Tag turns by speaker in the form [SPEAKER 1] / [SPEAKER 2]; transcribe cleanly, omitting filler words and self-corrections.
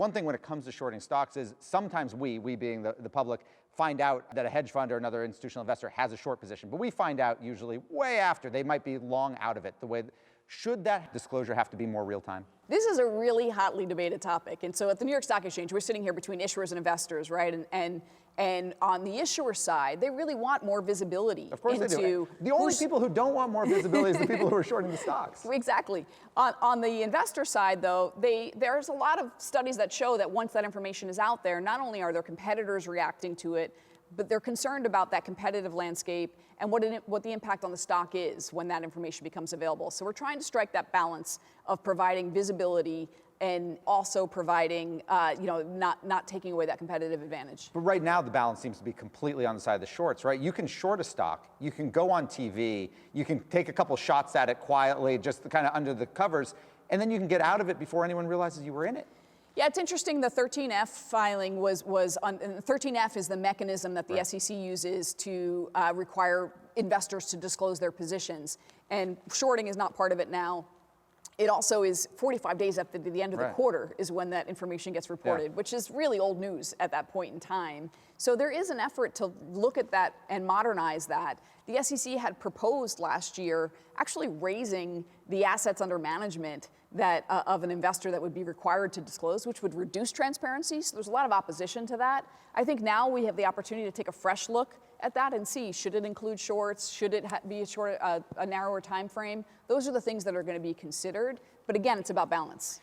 [SPEAKER 1] one thing when it comes to shorting stocks is sometimes we being the public, find out that a hedge fund or another institutional investor has a short position. But we find out usually way after. They might be long out of it. Should that disclosure have to be more real time?
[SPEAKER 2] This is a really hotly debated topic. And so at the New York Stock Exchange, we're sitting here between issuers and investors, right? And on the issuer side, they really want more visibility.
[SPEAKER 1] Of course they do. The only people who don't want more visibility is the people who are shorting the stocks.
[SPEAKER 2] Exactly. On the investor side, though, there's a lot of studies that show that once that information is out there, not only are their competitors reacting to it, but they're concerned about that competitive landscape and what the impact on the stock is when that information becomes available. So we're trying to strike that balance of providing visibility and also providing, not taking away that competitive advantage.
[SPEAKER 1] But right now, the balance seems to be completely on the side of the shorts, right? You can short a stock, you can go on TV, you can take a couple shots at it quietly, just kind of under the covers, and then you can get out of it before anyone realizes you were in it.
[SPEAKER 2] Yeah, it's interesting. The 13F filing was 13F is the mechanism that the SEC uses to require investors to disclose their positions, and shorting is not part of it now. It also is 45 days after the end of the quarter is when that information gets reported, which is really old news at that point in time. So there is an effort to look at that and modernize that. The SEC had proposed last year actually raising the assets under management that of an investor that would be required to disclose, which would reduce transparency. So there's a lot of opposition to that. I think now we have the opportunity to take a fresh look at that and see, should it include shorts? Should it be a narrower time frame? Those are the things that are going to be considered. But again, it's about balance.